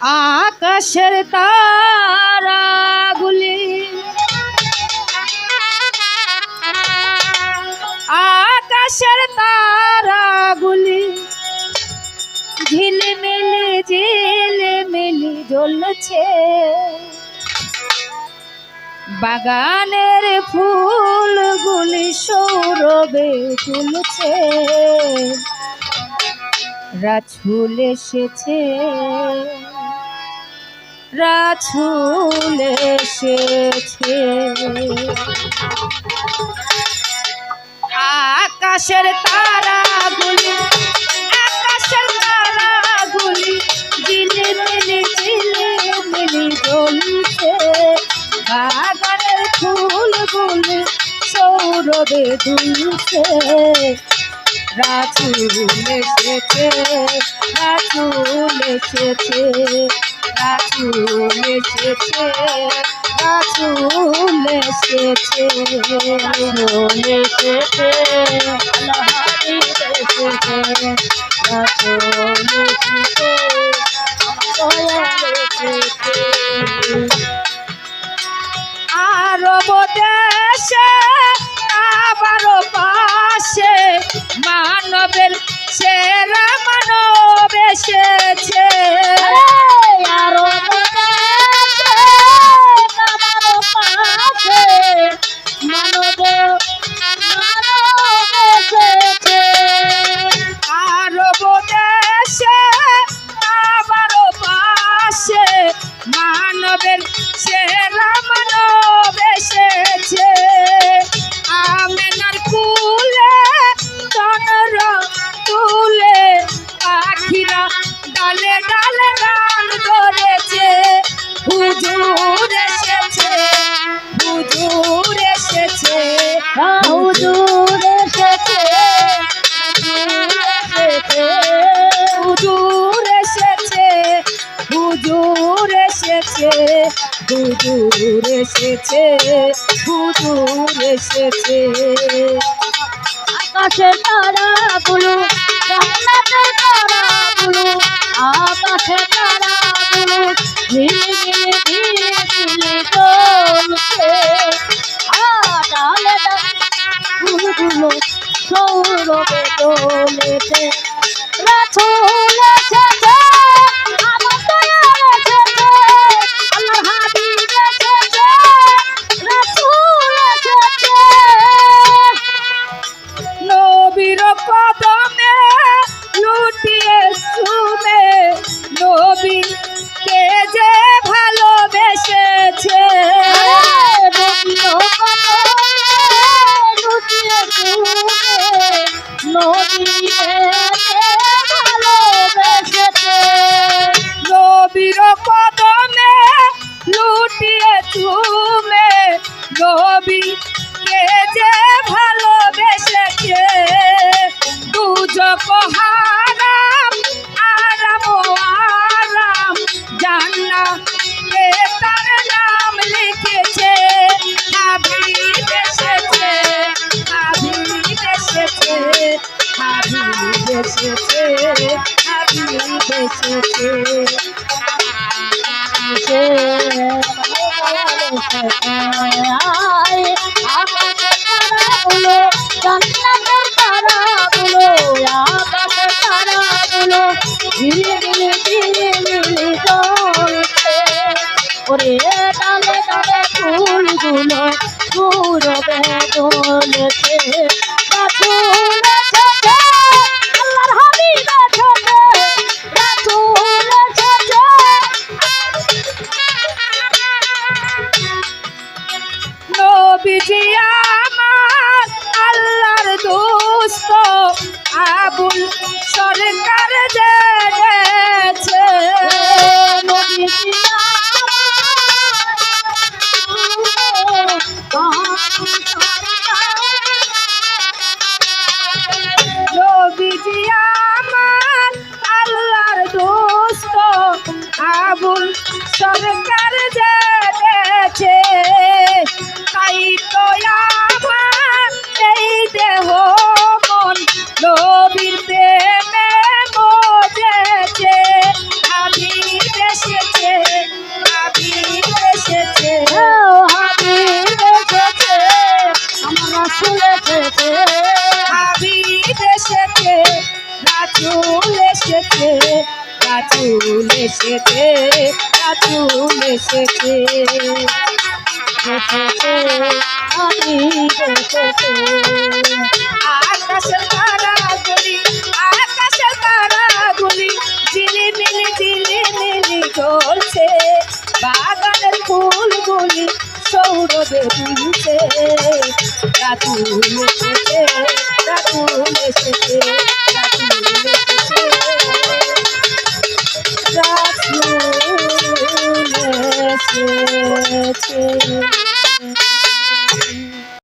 আকাশের তারাগুলি আকাশের তারাগুলি ঝিলমিলি ঝিলমিলি জ্বলছে, বাগানের ফুলগুলি সৌরভে তুলছে, রাছুল এসেছে, রাছুল এসেছে। আকাশের তারাগুলি আকাশের তারাগুলি ঝিলিমিলি ঝিলিমিলি জ্বলছে, বাগানের ফুলগুলি সৌরভে দুলছে, রাছুল এসেছে, রাছুল এসেছে, রাছুল এসেছে, রাছুল এসেছে, রাছুল এসেছে, আল্লাহর এসেছে, রাছুল এসেছে, দয়াল এসেছে। আরব দেশে আবারও পাশে মানবের সেরা মানব এসেছে, আরব দেশে আবারও পাশে মানবের এসেছে, আরব দেশে আবারও পাশে মানবের সেরা মানব এসেছে, আমেনার কুলে তনর তুলে পাখিরা ডালে ডালে গান ধরেছে, হুজুর এসেছে, হুজুর এসেছে, হুজুর এসেছে, হুজুর এসেছে, হুজুর এসেছে, হুজুর এসেছে, হুজুর এসেছে। আকাশের তারাগুলো জান্নাতের তারাগুলো, আকাশের তারাগুলো ঝিলমিলি ঝিলমিলি জ্বলছে, ডালে ডালে ফুলগুলো সৌরভে দোলেছে, রাছুল এসেছে, আমার দয়াল এসেছে, আল্লাহর হাবিব এসেছে, রাছুল এসেছে। নবীর কদমে লুটিয়ে চুমে নবীকে যে ভালোবেসেছে, নবীর কদমে লুটিয়ে চুমে নবীকে ভালোবেসেছে, নবীর কদমে লুটিয়ে চুমে নবীকে যে ভালোবেসেছে, দুজক হারাম আরাম আরাম জান্নাতে তার নাম লিখেছে, হাবিব এসেছে, হাবিব এসেছে, হাবিব এসেছে, হাবিব এসেছে, আকাশের তারাগুলো জান্নাতের তারাগুলো, আকাশের তারাগুলো ঝিলমিলি ঝিলমিলি জ্বলছে, ওরে ডালে ডালে ফুলগুলো সৌরভে দোলেছে, রাছুল এসেছে, আল্লাহর হাবিব এসেছে, রাছুল এসেছে। নবীজি আমার আল্লাহর দোস্ত আবুল সরকার জেগেছে, নবীজি নবীজি আমার আল্লাহর দোস্ত আবুল সরকার জেগেছে, তাই তো আমার এই দেহ মন নবীর প্রেমে মজেছে, হাবিব এসেছে, রাতুল এসেছে, রাতুল এসেছে, রাতুল এসেছে, এসেছে, আমি এসেছে। আকাশের তারাগুলি, আকাশের তারাগুলি ঝিলিমিলি জ্বলছে, বাগানের ফুলগুলি সৌরভে দুলছে, রাতুল এসেছে।